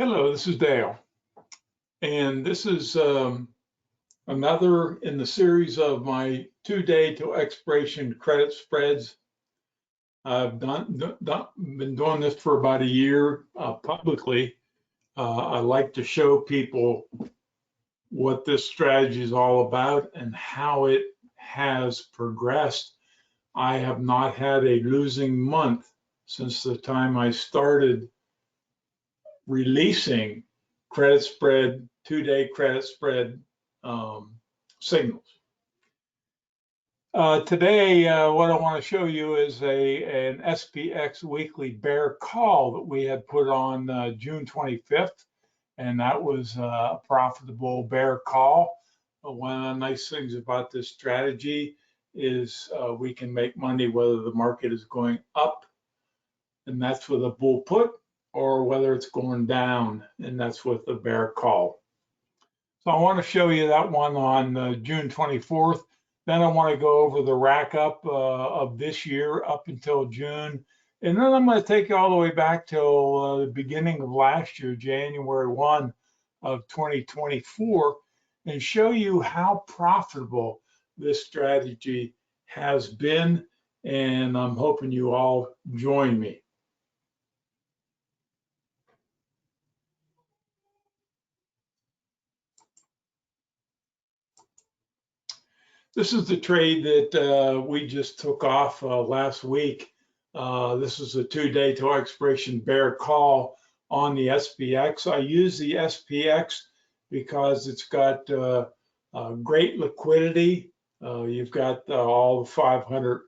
Hello, this is Dale, and this is another in the series of my 2-day to expiration credit spreads. I've been doing this for about a year publicly. I like to show people what this strategy is all about and how it has progressed. I have not had a losing month since the time I started releasing credit spread, 2-day credit spread signals. Today, what I want to show you is an SPX weekly bear call that we had put on June 25th, and that was a profitable bear call. One of the nice things about this strategy is we can make money whether the market is going up, and that's with a bull put, or whether it's going down, and that's with the bear call. So I want to show you that one on June 24th. Then I want to go over the rack up of this year up until June. And then I'm going to take you all the way back till the beginning of last year, January 1 of 2024, and show you how profitable this strategy has been. And I'm hoping you all join me. This is the trade that we just took off last week. This is a 2-day to expiration bear call on the SPX. I use the SPX because it's got great liquidity. You've got all the 500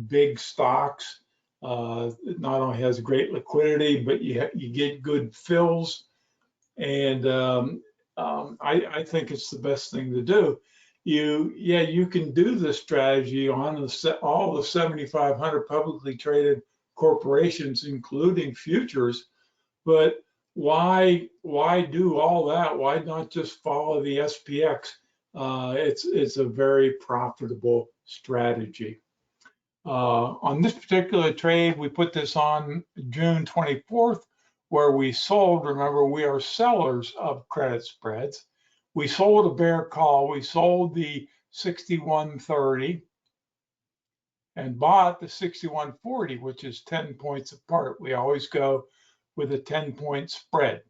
big stocks. It not only has great liquidity, but you get good fills. And I think it's the best thing to do. You can do this strategy on all the 7,500 publicly traded corporations, including futures. But why do all that? Why not just follow the SPX? It's a very profitable strategy. On this particular trade, we put this on June 24th, where we sold. Remember, we are sellers of credit spreads. We sold a bear call. We sold the 61.30 and bought the 61.40, which is 10 points apart. We always go with a 10-point spread.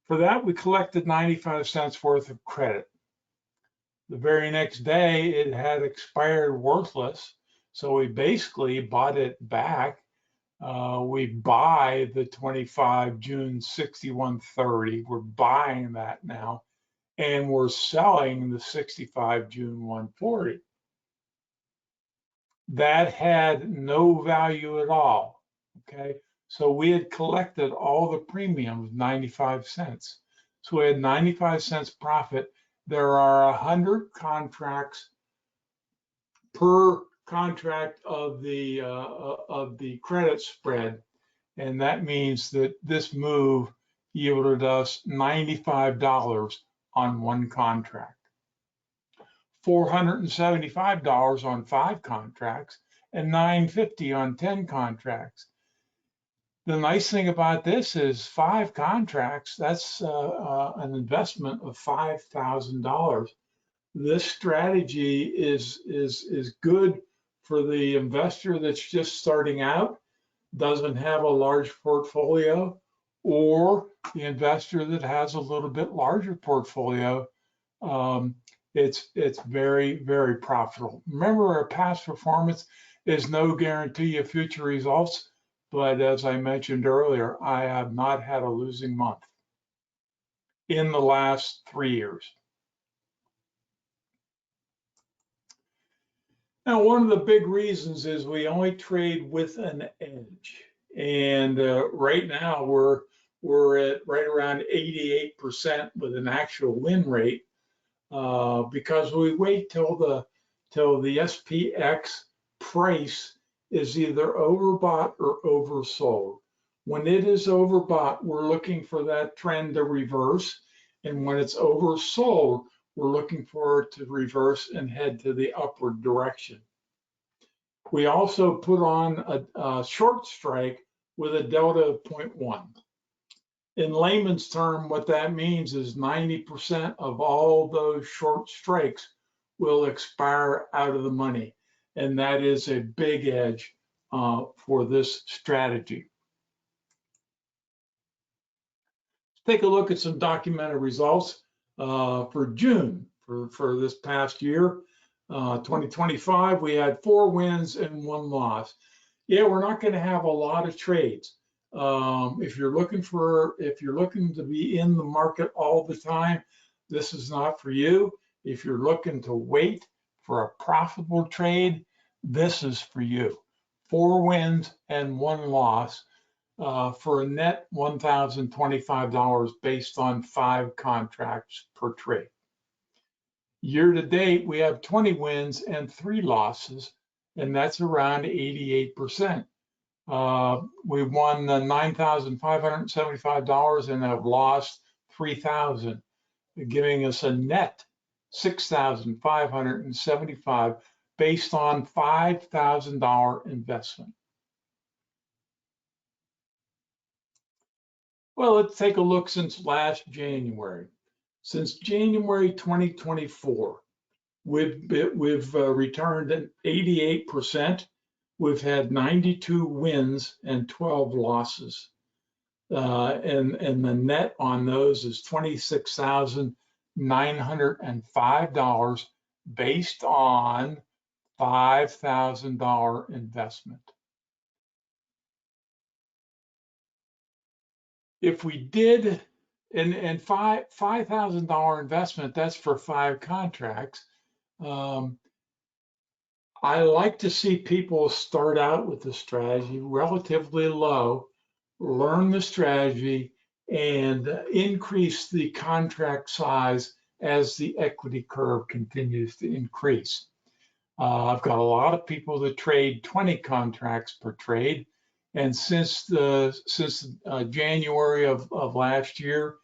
For that, we collected 95 cents worth of credit. The very next day, it had expired worthless, so we basically bought it back. We buy the 25 June 61.30. We're buying that now. And we're selling the 65 June 140. That had no value at all, okay? So we had collected all the premium of 95 cents. So we had 95 cents profit. There are 100 contracts per contract of the credit spread. And that means that this move yielded us $95 on one contract, $475 on 5 contracts, and $950 on 10 contracts. The nice thing about this is 5 contracts, that's an investment of $5,000. This strategy is good for the investor that's just starting out, doesn't have a large portfolio, or the investor that has a little bit larger portfolio. It's very, very profitable. Remember, our past performance is no guarantee of future results, but as I mentioned earlier, I have not had a losing month in the last 3 years. Now, one of the big reasons is we only trade with an edge. And right now we're at right around 88% with an actual win rate because we wait till the SPX price is either overbought or oversold. When it is overbought, we're looking for that trend to reverse. And when it's oversold, we're looking for it to reverse and head to the upward direction. We also put on a short strike with a delta of 0.1. In layman's term, what that means is 90% of all those short strikes will expire out of the money. And that is a big edge for this strategy. Let's take a look at some documented results for June for this past year. 2025, we had 4 wins and 1 loss. Yeah, we're not going to have a lot of trades. If you're looking to be in the market all the time, this is not for you. If you're looking to wait for a profitable trade, this is for you. 4 wins and 1 loss for a net $1,025 based on 5 contracts per trade. Year to date, we have 20 wins and 3 losses, and that's around 88%. We won $9,575 and have lost $3,000, giving us a net $6,575 based on $5,000 investment. Well, let's take a look since last January. Since January 2024, we've returned an 88%. We've had 92 wins and 12 losses. And the net on those is $26,905 based on $5,000 investment. If we did, and $5,000 investment, that's for 5 contracts. I like to see people start out with the strategy relatively low, learn the strategy, and increase the contract size as the equity curve continues to increase. I've got a lot of people that trade 20 contracts per trade, and since January of last year,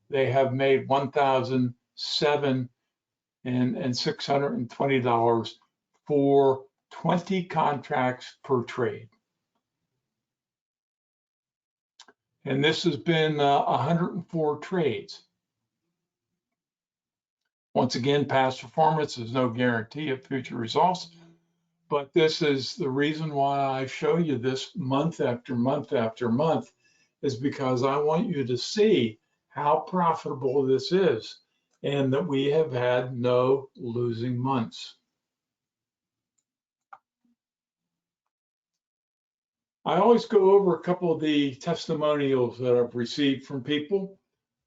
they have made $1,007,620 for 20 contracts per trade. And this has been 104 trades. Once again, past performance is no guarantee of future results, but this is the reason why I show you this month after month after month, is because I want you to see how profitable this is and that we have had no losing months. I always go over a couple of the testimonials that I've received from people.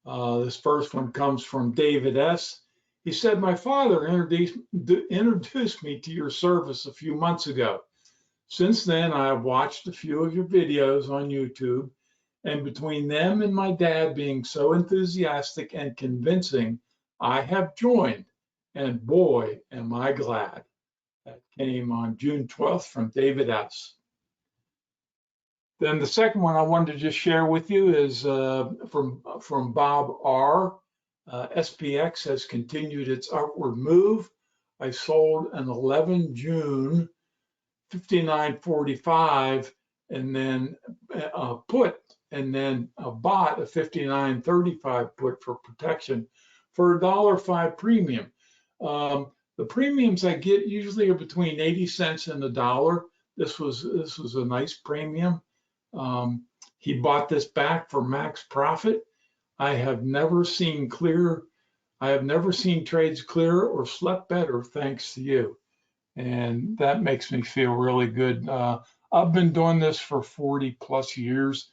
This first one comes from David S. He said, my father introduced me to your service a few months ago. Since then, I have watched a few of your videos on YouTube, and between them and my dad being so enthusiastic and convincing, I have joined, and boy, am I glad. That came on June 12th from David S. Then the second one I wanted to just share with you is from Bob R. SPX has continued its upward move. I sold an 11 June 59.45 and then put, and then bought a 59.35 put for protection for $1.05 premium. The premiums I get usually are between 80 cents and $1. This was a nice premium. He bought this back for max profit. I have never seen trades clearer or slept better thanks to you. And that makes me feel really good. I've been doing this for 40 plus years,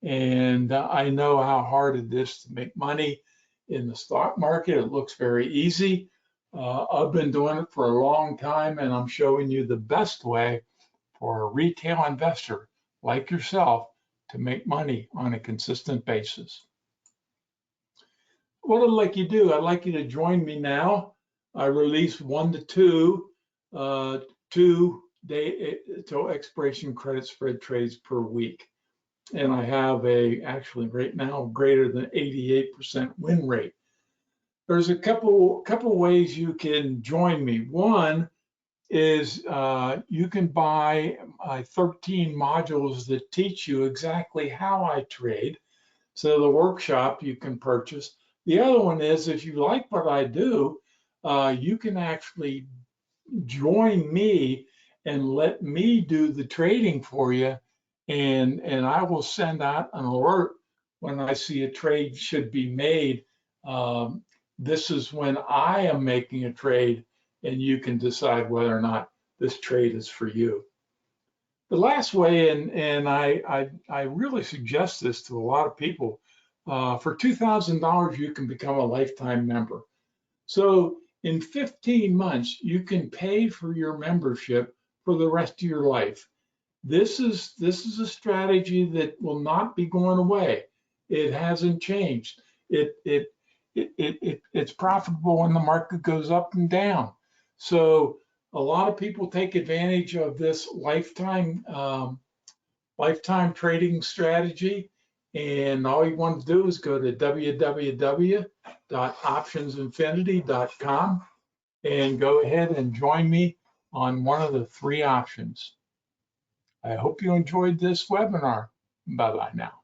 and I know how hard it is to make money in the stock market. It looks very easy. I've been doing it for a long time, and I'm showing you the best way for a retail investor like yourself to make money on a consistent basis. What I'd like you to do, I'd like you to join me now. I release 1 to 2 2-day till expiration credit spread trades per week. And I have actually right now greater than 88% win rate. There's a couple ways you can join me. One is you can buy 13 modules that teach you exactly how I trade. So the workshop you can purchase. The other one is if you like what I do, you can actually join me and let me do the trading for you. And I will send out an alert when I see a trade should be made. This is when I am making a trade, and you can decide whether or not this trade is for you. The last way, and I really suggest this to a lot of people, for $2,000, you can become a lifetime member. So in 15 months, you can pay for your membership for the rest of your life. This is a strategy that will not be going away. It hasn't changed. It's profitable when the market goes up and down. So a lot of people take advantage of this lifetime trading strategy. And all you want to do is go to www.optionsinfinity.com and go ahead and join me on one of the 3 options. I hope you enjoyed this webinar. Bye-bye now.